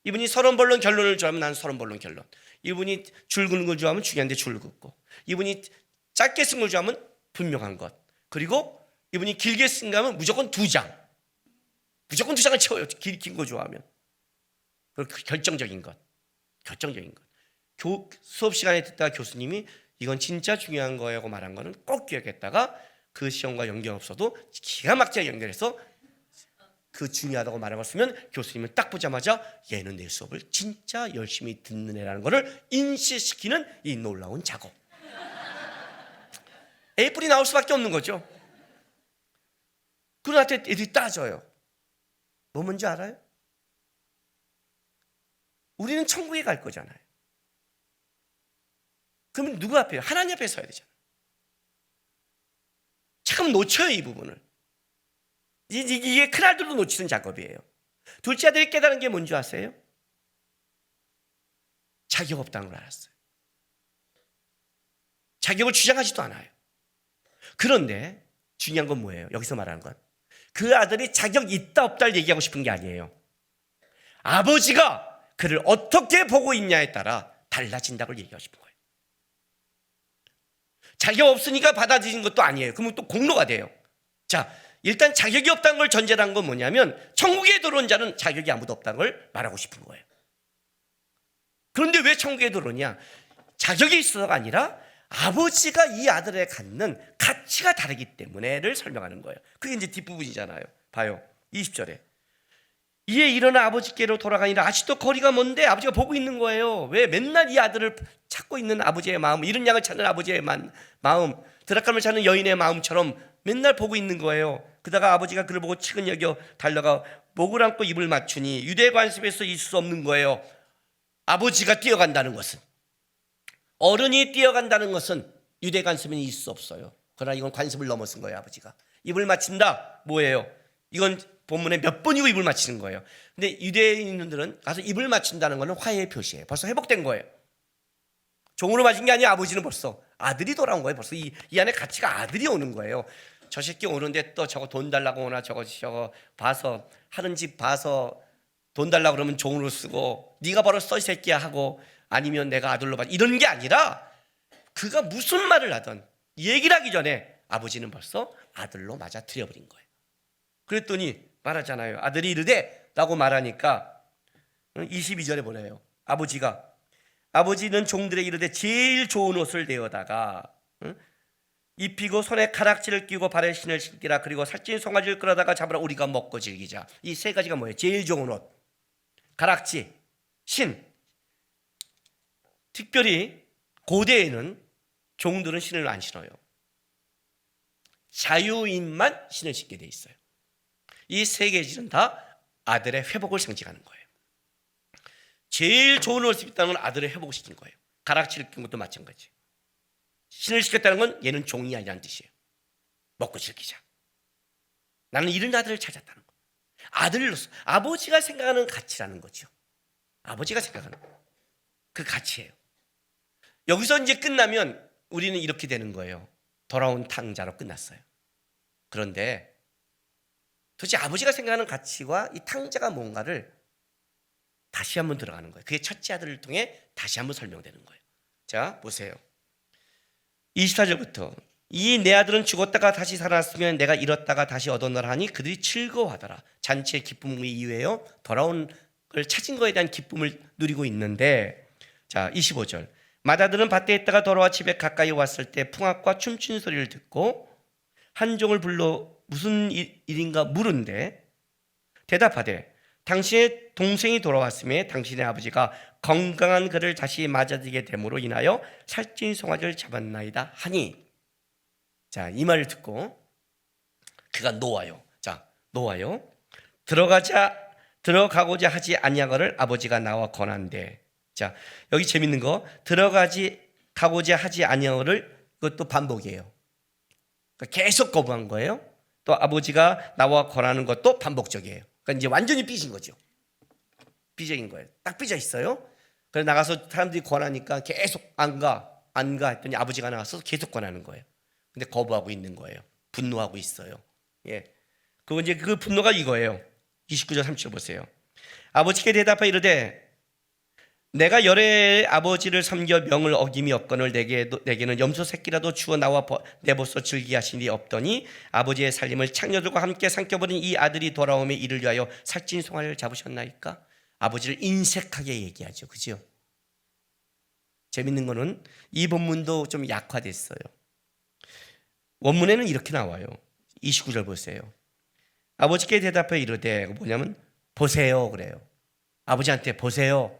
이분이 서론본론 결론을 좋아하면 나는 서론본론 결론. 이분이 줄 긋는 걸 좋아하면 중요한데 줄 긋고. 이분이 짧게 쓴 걸 좋아하면 분명한 것. 그리고 이분이 길게 쓴 거 하면 무조건 2장. 무조건 2장을 채워요. 긴 거 좋아하면. 그리고 결정적인 것. 수업 시간에 듣다가 교수님이 이건 진짜 중요한 거예요 말한 거는 꼭 기억했다가 그 시험과 연결 없어도 기가 막히게 연결해서 그 중요하다고 말한 걸 쓰면 교수님은 딱 보자마자 얘는 내 수업을 진짜 열심히 듣는 애라는 것을 인식시키는 이 놀라운 작업. A뿔이 나올 수밖에 없는 거죠. 그런한테 애들이 따져요. 뭐 뭔지 알아요? 우리는 천국에 갈 거잖아요. 그러면 누구 앞에? 하나님 앞에 서야 되잖아요. 잠깐 놓쳐요, 이 부분을. 이게 큰아들도 놓치는 작업이에요. 둘째 아들이 깨달은 게 뭔지 아세요? 자격 없다는 걸 알았어요. 자격을 주장하지도 않아요. 그런데 중요한 건 뭐예요? 여기서 말하는 건 그 아들이 자격 있다 없다를 얘기하고 싶은 게 아니에요. 아버지가 그를 어떻게 보고 있냐에 따라 달라진다고 얘기하고 싶은 거예요. 자격 없으니까 받아들이는 것도 아니에요. 그러면 또 공로가 돼요. 자, 일단 자격이 없다는 걸 전제로 한 건 뭐냐면 천국에 들어온 자는 자격이 아무도 없다는 걸 말하고 싶은 거예요. 그런데 왜 천국에 들어오냐? 자격이 있어서가 아니라 아버지가 이 아들에 갖는 가치가 다르기 때문에를 설명하는 거예요. 그게 이제 뒷부분이잖아요. 봐요. 20절에 이에 일어나 아버지께로 돌아가니라. 아직도 거리가 먼데 아버지가 보고 있는 거예요. 왜? 맨날 이 아들을 찾고 있는 아버지의 마음, 이런 양을 찾는 아버지의 마음, 드라감을 찾는 여인의 마음처럼 맨날 보고 있는 거예요. 그러다가 아버지가 그를 보고 측은 여겨 달려가 목을 안고 입을 맞추니 유대 관습에서 있을 수 없는 거예요. 아버지가 뛰어간다는 것은, 어른이 뛰어간다는 것은 유대 관습은 있을 수 없어요. 그러나 이건 관습을 넘어선 거예요. 아버지가 입을 맞춘다. 뭐예요? 이건 본문에 몇 번이고 입을 맞추는 거예요. 근데 유대인들은 가서 입을 맞춘다는 것은 화해의 표시예요. 벌써 회복된 거예요. 종으로 맞은 게 아니라 아버지는 벌써 아들이 돌아온 거예요. 벌써 이 안에 가치가 아들이 오는 거예요. 저 새끼 오는데 또 저거 돈 달라고 오나, 저거 봐서 하는 집 봐서 돈 달라고 그러면 종으로 쓰고, 네가 바로 써 이 새끼야 하고, 아니면 내가 아들로 봐, 이런 게 아니라 그가 무슨 말을 하든 얘기를 하기 전에 아버지는 벌써 아들로 맞아 들여버린 거예요. 그랬더니 말하잖아요. 아들이 이르되 라고 말하니까 22절에 뭐래요? 아버지는 종들에게 이르되 제일 좋은 옷을 내어다가 입히고 손에 가락지를 끼고 발에 신을 신기라. 그리고 살찐 송아지를 끌어다가 잡으라. 우리가 먹고 즐기자. 이 세 가지가 뭐예요? 제일 좋은 옷, 가락지, 신. 특별히 고대에는 종들은 신을 안 신어요. 자유인만 신을 신게 돼 있어요. 이 세 가지는 다 아들의 회복을 상징하는 거예요. 제일 좋은 옷을 입다는 건 아들의 회복을 시킨 거예요. 가락지를 낀 것도 마찬가지. 신을 시켰다는 건 얘는 종이 아니라는 뜻이에요. 먹고 즐기자. 나는 이런 아들을 찾았다는 거예요. 아들로서 아버지가 생각하는 가치라는 거죠. 아버지가 생각하는 그 가치예요. 여기서 이제 끝나면 우리는 이렇게 되는 거예요. 돌아온 탕자로 끝났어요. 그런데 도대체 아버지가 생각하는 가치와 이 탕자가 뭔가를 다시 한번 들어가는 거예요. 그게 첫째 아들을 통해 다시 한번 설명되는 거예요. 자, 보세요. 24절부터 이 내 아들은 죽었다가 다시 살아났으면 내가 잃었다가 다시 얻어나라 하니 그들이 즐거워하더라. 잔치의 기쁨이 이유예요. 돌아온 걸 찾은 거에 대한 기쁨을 누리고 있는데, 자, 25절. 맏아들은 밭에 있다가 돌아와 집에 가까이 왔을 때 풍악과 춤추는 소리를 듣고 한 종을 불러 무슨 일인가 물은데 대답하되 당신의 동생이 돌아왔음에 당신의 아버지가 건강한 그를 다시 맞아들게 됨으로 인하여 살찐 송아지를 잡았나이다 하니. 자, 이 말을 듣고 그가 놓아요. 자, 놓아요. 들어가고자 하지 아니하거를 아버지가 나와 권한대. 자, 여기 재밌는 거, 가고자 하지 아니하거를, 이것도 반복이에요. 그러니까 계속 거부한 거예요. 또 아버지가 나와 권하는 것도 반복적이에요. 그러니까 이제 완전히 삐진 거죠. 삐져인 거예요. 딱 삐져 있어요. 그래서 나가서 사람들이 권하니까 계속 안 가 했더니 아버지가 나와서 계속 권하는 거예요. 근데 거부하고 있는 거예요. 분노하고 있어요. 예. 그리고 이제 그 분노가 이거예요. 29절 30절 보세요. 아버지께 대답하여 이르되 내가 열의 아버지를 섬겨 명을 어김이 없거늘 내게는 염소 새끼라도 주어 나와 내버려 즐기게 하신 일이 없더니 아버지의 살림을 창녀들과 함께 삼켜버린 이 아들이 돌아오매 이를 위하여 살찐 송아지를 잡으셨나이까? 아버지를 인색하게 얘기하죠. 그죠? 재밌는 거는 이 본문도 좀 약화됐어요. 원문에는 이렇게 나와요. 29절 보세요. 아버지께 대답해 이르되, 뭐냐면 보세요 그래요. 아버지한테 보세요.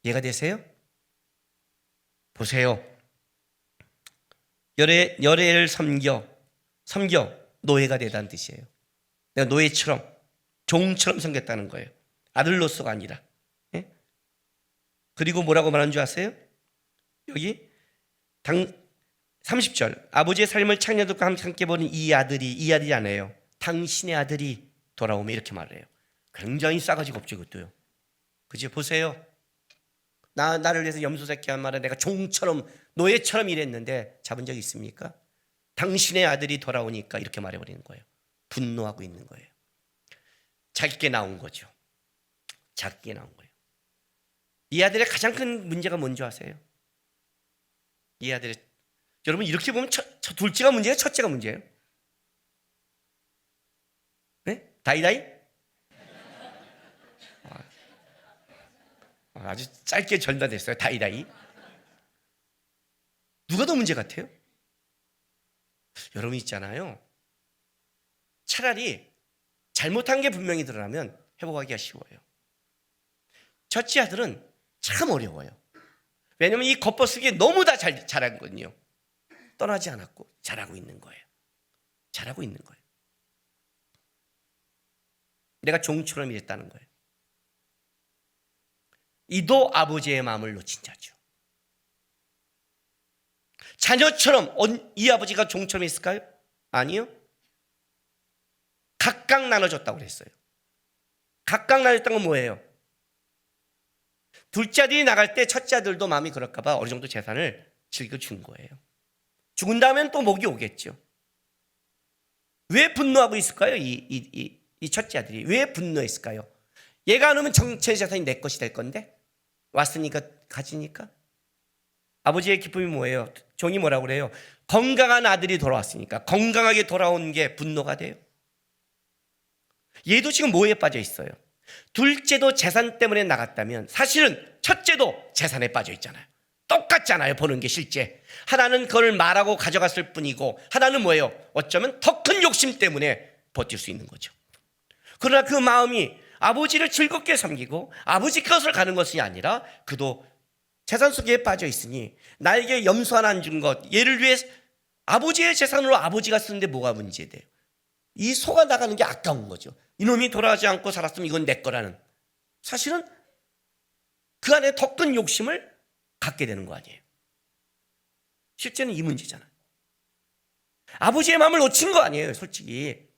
이해가 되세요? 보세요. 열애를 섬겨 노예가 되다는 뜻이에요. 내가 노예처럼 종처럼 섬겼다는 거예요. 아들로서가 아니라. 예? 그리고 뭐라고 말하는 줄 아세요? 여기 30절 아버지의 삶을 창녀들과 함께 보는 이 아들이 아니에요. 당신의 아들이 돌아오면 이렇게 말을 해요. 굉장히 싸가지가 없죠 그것도요. 그죠? 보세요. 나를 위해서 염소 새끼 한 마리 내가 종처럼 노예처럼 일했는데 잡은 적 있습니까? 당신의 아들이 돌아오니까 이렇게 말해버리는 거예요. 분노하고 있는 거예요. 자기께 나온 거죠. 자기께 나온 거예요. 이 아들의 가장 큰 문제가 뭔지 아세요? 이 아들의, 여러분 이렇게 보면 둘째가 문제예요? 첫째가 문제예요? 네? 다이다이? 아주 짧게 전달됐어요. 다이다이. 누가 더 문제 같아요? 여러분 있잖아요. 차라리 잘못한 게 분명히 드러나면 회복하기가 쉬워요. 첫째 아들은 참 어려워요. 왜냐하면 이 겉벗기에 너무 다 잘하거든요. 떠나지 않았고 잘하고 있는 거예요. 잘하고 있는 거예요. 내가 종처럼 일했다는 거예요. 이도 아버지의 마음을 놓친 자죠. 자녀처럼 이 아버지가 종처럼 했을까요? 아니요. 각각 나눠줬다고 그랬어요. 각각 나눠줬다는 건 뭐예요? 둘째 아들이 나갈 때 첫째 아들도 마음이 그럴까 봐 어느 정도 재산을 즐겨준 거예요. 죽은 다음엔 또 목이 오겠죠. 왜 분노하고 있을까요? 이 첫째 아들이 왜 분노했을까요? 얘가 안 오면 전체 재산이 내 것이 될 건데 왔으니까 가지니까. 아버지의 기쁨이 뭐예요? 종이 뭐라고 그래요? 건강한 아들이 돌아왔으니까 건강하게 돌아온 게 분노가 돼요. 얘도 지금 뭐에 빠져 있어요? 둘째도 재산 때문에 나갔다면 사실은 첫째도 재산에 빠져 있잖아요. 똑같잖아요. 보는 게 실제. 하나는 그걸 말하고 가져갔을 뿐이고 하나는 뭐예요? 어쩌면 더 큰 욕심 때문에 버틸 수 있는 거죠. 그러나 그 마음이 아버지를 즐겁게 섬기고 아버지 것을 가는 것이 아니라 그도 재산 속에 빠져 있으니 나에게 염소 하나 안 준 것, 얘를 위해 아버지의 재산으로 아버지가 쓰는데 뭐가 문제돼요? 이 소가 나가는 게 아까운 거죠. 이놈이 돌아가지 않고 살았으면 이건 내 거라는. 사실은 그 안에 더 큰 욕심을 갖게 되는 거 아니에요. 실제는 이 문제잖아요. 아버지의 마음을 놓친 거 아니에요, 솔직히.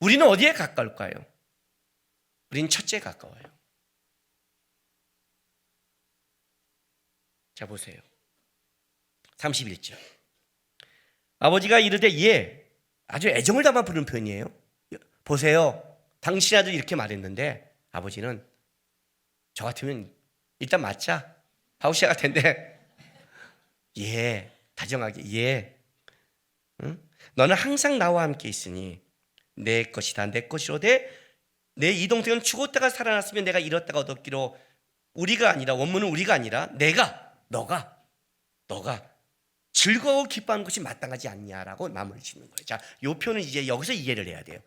우리는 어디에 가까울까요? 우리는 첫째에 가까워요. 자, 보세요. 31절. 아버지가 이르되 예, 아주 애정을 담아 부르는 표현이에요. 보세요. 당신 아들 이렇게 말했는데 아버지는 저 같으면 일단 맞자 하고 시작할 텐데 예, 다정하게 예. 응? 너는 항상 나와 함께 있으니 내 것이다 내 것이로되 내 이 동생은 죽었다가 살아났으면 내가 잃었다가 얻었기로 우리가 아니라 원문은 우리가 아니라 너가 즐거워 기뻐하는 것이 마땅하지 않냐라고 마무리 짓는 거예요. 자, 이 표현은 이제 여기서 이해를 해야 돼요.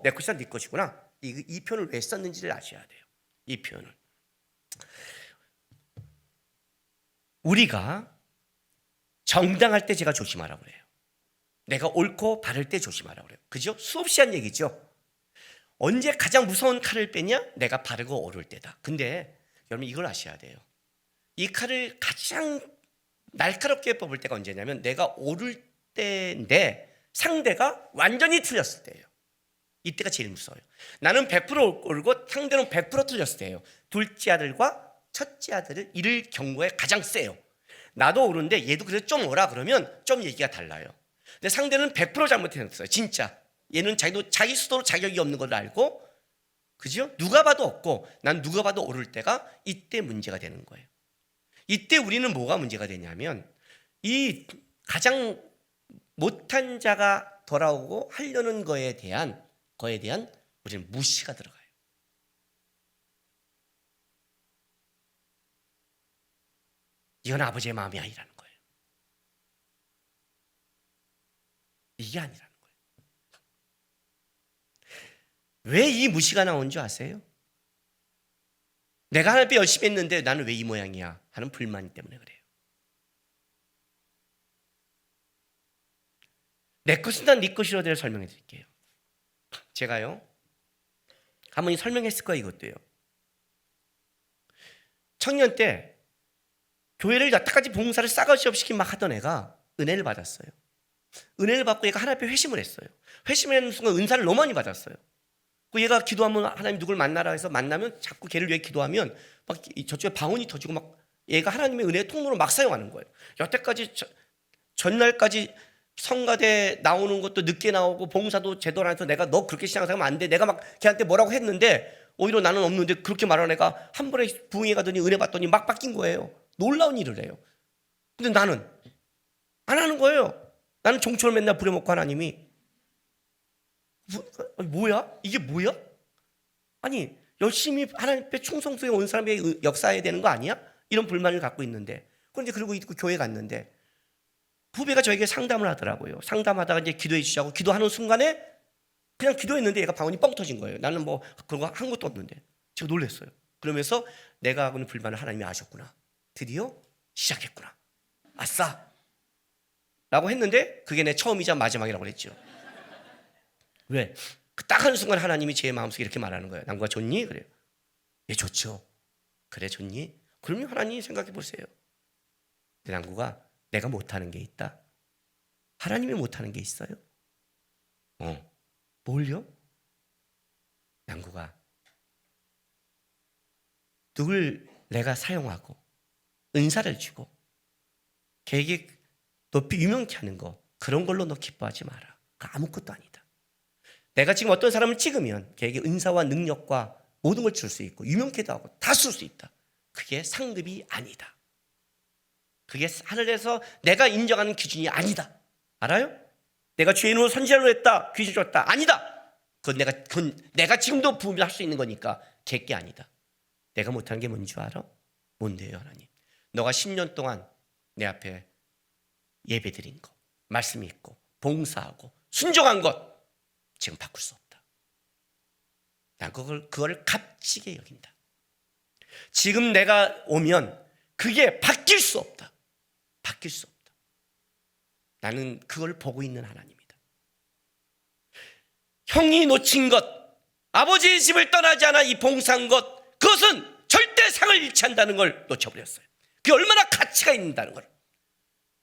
내 것이다 네 것이구나. 이 표현을 왜 썼는지를 아셔야 돼요. 이 표현을. 우리가 정당할 때 제가 조심하라고 그래요. 내가 옳고 바를 때 조심하라고 그래요. 그죠? 수없이 한 얘기죠. 언제 가장 무서운 칼을 빼냐? 내가 바르고 옳을 때다. 근데 여러분 이걸 아셔야 돼요. 이 칼을 가장 날카롭게 뽑을 때가 언제냐면 내가 옳을 때인데 상대가 완전히 틀렸을 때예요. 이때가 제일 무서워요. 나는 100% 옳고 상대는 100% 틀렸을 때예요. 둘째 아들과 첫째 아들을 잃을 경우에 가장 세요. 나도 옳은데 얘도 그래서 좀 오라 그러면 좀 얘기가 달라요. 근데 상대는 100% 잘못했어요. 진짜. 얘는 자기 스스로 자격이 없는 걸 알고, 그죠? 누가 봐도 없고 난 누가 봐도 옳을 때가 이때 문제가 되는 거예요. 이때 우리는 뭐가 문제가 되냐면 이 가장 못한 자가 돌아오고 하려는 거에 대한 우리는 무시가 들어가요. 이건 아버지의 마음이 아니라는 거예요. 이게 아니라는 거예요. 왜 이 무시가 나온 줄 아세요? 내가 하나님 앞에 열심히 했는데 나는 왜 이 모양이야 하는 불만 때문에 그래요. 내 것은 다 네 것이라 대해 설명해 드릴게요. 제가요 한 번이 설명했을 거예요. 이것도요. 청년 때 교회를 여태까지 봉사를 싸가지 없이 막 하던 애가 은혜를 받았어요. 은혜를 받고 얘가 하나님 앞에 회심을 했어요. 회심을 하는 순간 은사를 너무 많이 받았어요. 그 얘가 기도하면 하나님 누굴 만나라 해서 만나면 자꾸 걔를 위해 기도하면 막 저쪽에 방언이 터지고 막 얘가 하나님의 은혜의 통로로 막 사용하는 거예요. 여태까지 전날까지 성가대 나오는 것도 늦게 나오고 봉사도 제대로 안 해서 내가 너 그렇게 신앙생활하면 안 돼. 내가 막 걔한테 뭐라고 했는데 오히려 나는 없는데 그렇게 말하는 애가 한 번에 부흥회 가더니 은혜 받더니 막 바뀐 거예요. 놀라운 일을 해요. 근데 나는 안 하는 거예요. 나는 종초를 맨날 부려먹고 하나님이 뭐야? 이게 뭐야? 아니 열심히 하나님 앞에 충성스레 온 사람에게 역사해야 되는 거 아니야? 이런 불만을 갖고 있는데 그런데 그러고 있고 교회 갔는데 후배가 저에게 상담을 하더라고요. 상담하다가 이제 기도해 주시자고 기도하는 순간에 그냥 기도했는데 얘가 방언이 뻥 터진 거예요. 나는 뭐 그런 거 한 것도 없는데 제가 놀랐어요. 그러면서 내가 하고 있는 불만을 하나님이 아셨구나. 드디어 시작했구나. 아싸! 라고 했는데 그게 내 처음이자 마지막이라고 그랬죠. 왜? 딱 하는 순간 하나님이 제 마음속에 이렇게 말하는 거예요. 남과 좋니? 그래요. 예, 좋죠. 그래, 좋니? 그러면 하나님 생각해 보세요. 내 남구가 내가 못하는 게 있다. 하나님이 못하는 게 있어요. 뭘요? 남구가 누굴 내가 사용하고 은사를 주고 걔에게 높이 유명케 하는 거 그런 걸로 너 기뻐하지 마라. 그 아무것도 아니다. 내가 지금 어떤 사람을 찍으면 걔에게 은사와 능력과 모든 걸 줄 수 있고 유명케도 하고 다 쓸 수 있다. 그게 상급이 아니다. 그게 하늘에서 내가 인정하는 기준이 아니다. 알아요? 내가 죄인으로 선지자로 했다. 귀신 줬다. 아니다. 그건 내가 지금도 부흥을 할 수 있는 거니까 걔게 아니다. 내가 못하는 게 뭔지 알아? 뭔데요, 하나님? 너가 10년 동안 내 앞에 예배드린 것, 말씀 읽고 봉사하고 순종한 것 지금 바꿀 수 없다. 난 그걸 값지게 여긴다. 지금 내가 오면 그게 바뀔 수 없다. 바뀔 수 없다. 나는 그걸 보고 있는 하나님이다. 형이 놓친 것, 아버지의 집을 떠나지 않아 이 봉사한 것, 그것은 절대 상을 잃지 않는다는 걸 놓쳐버렸어요. 그게 얼마나 가치가 있는다는 걸.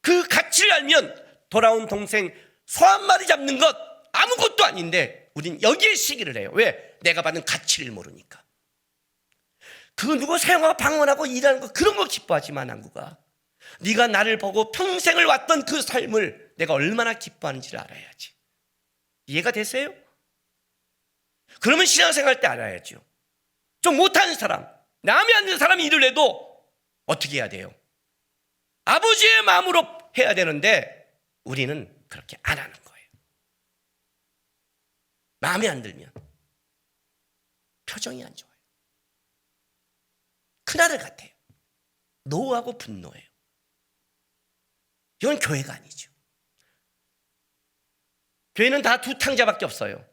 그 가치를 알면 돌아온 동생 소 한 마리 잡는 것 아무것도 아닌데 우린 여기에 시기를 해요. 왜? 내가 받는 가치를 모르니까. 그 누구 사용하고 방언하고 일하는 거 그런 거 기뻐하지 마. 남구가 네가 나를 보고 평생을 왔던 그 삶을 내가 얼마나 기뻐하는지를 알아야지. 이해가 되세요? 그러면 신앙생활 때 알아야죠. 좀 못하는 사람, 남이 안 되는 사람이 일을 해도 어떻게 해야 돼요? 아버지의 마음으로 해야 되는데 우리는 그렇게 안 하는 거예요. 마음에 안 들면 표정이 안 좋아요. 큰아들 같아요. 노하고 분노해요. 이건 교회가 아니죠. 교회는 다 두 탕자밖에 없어요.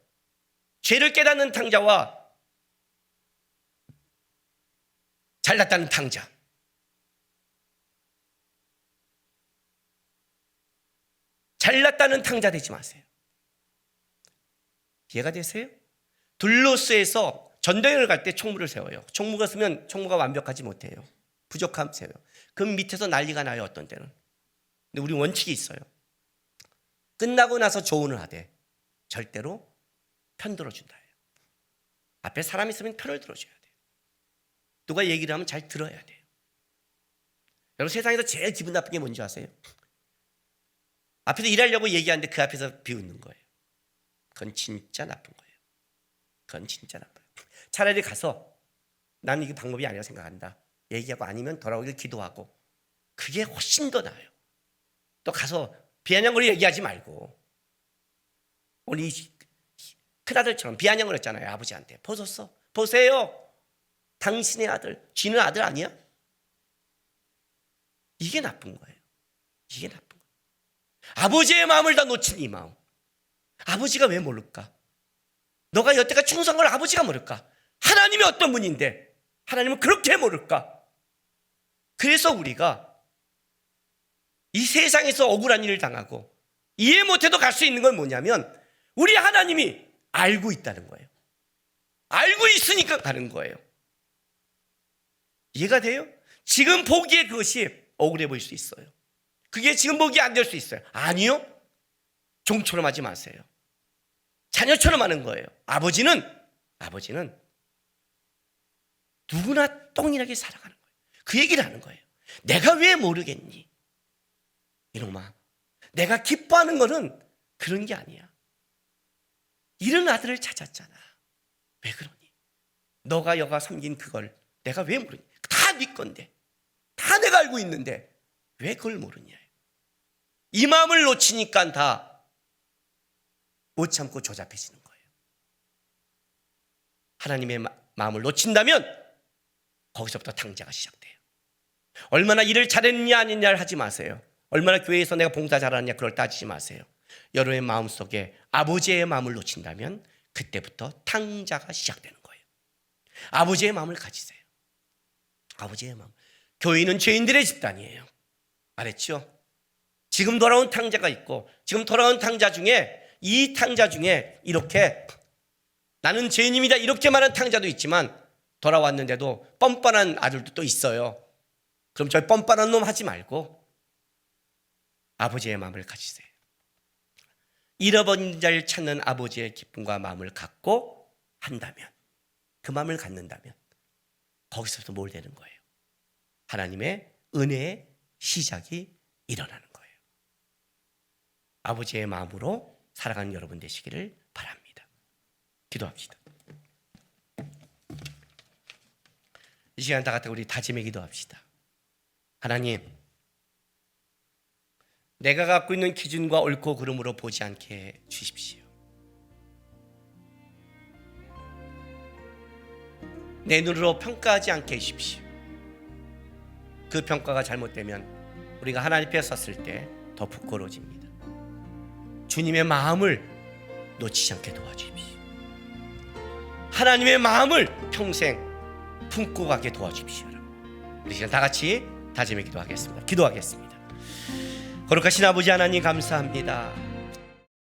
죄를 깨닫는 탕자와 잘났다는 탕자. 잘났다는 탕자 되지 마세요. 이해가 되세요? 둘로스에서 전쟁을 갈 때 총무를 세워요. 총무가 쓰면 총무가 완벽하지 못해요. 부족함 세워요. 그 밑에서 난리가 나요. 어떤 때는. 근데 우리 원칙이 있어요. 끝나고 나서 조언을 하되 절대로 편 들어준다 해요. 앞에 사람이 있으면 편을 들어줘야 돼요. 누가 얘기를 하면 잘 들어야 돼요. 여러분 세상에서 제일 기분 나쁜 게 뭔지 아세요? 앞에서 일하려고 얘기하는데 그 앞에서 비웃는 거예요. 그건 진짜 나쁜 거예요. 그건 진짜 나빠요. 차라리 가서 나는 이게 방법이 아니라고 생각한다. 얘기하고 아니면 돌아오길 기도하고 그게 훨씬 더 나아요. 또 가서 비아냥거리 얘기하지 말고 우리 큰아들처럼 비아냥거렸잖아요. 아버지한테. 보셨어? 보세요. 당신의 아들, 쥐는 아들 아니야? 이게 나쁜 거예요. 이게 나쁜 거예요. 아버지의 마음을 다 놓친 이 마음. 아버지가 왜 모를까? 너가 여태까지 충성한 걸 아버지가 모를까? 하나님이 어떤 분인데 하나님은 그렇게 모를까? 그래서 우리가 이 세상에서 억울한 일을 당하고 이해 못해도 갈 수 있는 건 뭐냐면 우리 하나님이 알고 있다는 거예요. 알고 있으니까 가는 거예요. 이해가 돼요? 지금 보기에 그것이 억울해 보일 수 있어요. 그게 지금 보기에 안 될 수 있어요. 아니요. 종처럼 하지 마세요. 자녀처럼 하는 거예요. 아버지는 누구나 동일하게 살아가는 거예요. 그 얘기를 하는 거예요. 내가 왜 모르겠니? 이놈아, 내가 기뻐하는 거는 그런 게 아니야. 이런 아들을 찾았잖아. 왜 그러니? 너가 여가 섬긴 그걸 내가 왜 모르니? 다 네 건데, 다 내가 알고 있는데 왜 그걸 모르냐? 이 마음을 놓치니까 다 못 참고 조잡해지는 거예요. 하나님의 마음을 놓친다면 거기서부터 탕자가 시작돼요. 얼마나 일을 잘했느냐 안 했느냐를 하지 마세요. 얼마나 교회에서 내가 봉사 잘하느냐 그걸 따지지 마세요. 여러분의 마음속에 아버지의 마음을 놓친다면 그때부터 탕자가 시작되는 거예요. 아버지의 마음을 가지세요. 아버지의 마음. 교회는 죄인들의 집단이에요. 알았죠? 지금 돌아온 탕자가 있고 지금 돌아온 탕자 중에 이 탕자 중에 이렇게 나는 죄인입니다 이렇게 말하는 탕자도 있지만 돌아왔는데도 뻔뻔한 아들도 또 있어요. 그럼 저 뻔뻔한 놈 하지 말고 아버지의 마음을 가지세요. 잃어버린 자를 찾는 아버지의 기쁨과 마음을 갖고 한다면, 그 마음을 갖는다면 거기서부터 뭘 되는 거예요? 하나님의 은혜의 시작이 일어나는 거예요. 아버지의 마음으로 살아가는 여러분 되시기를 바랍니다. 기도합시다. 이 시간 다 같이 우리 다짐의 기도합시다. 하나님, 내가 갖고 있는 기준과 옳고 그름으로 보지 않게 해 주십시오. 내 눈으로 평가하지 않게 해주십시오. 그 평가가 잘못되면 우리가 하나님 앞에 섰을 때 더 부끄러워집니다. 주님의 마음을 놓치지 않게 도와주십시오. 하나님의 마음을 평생 품고 가게 도와주십시오. 우리 시간 다 같이 다짐의 기도하겠습니다. 기도하겠습니다. 거룩하신 아버지 하나님 감사합니다.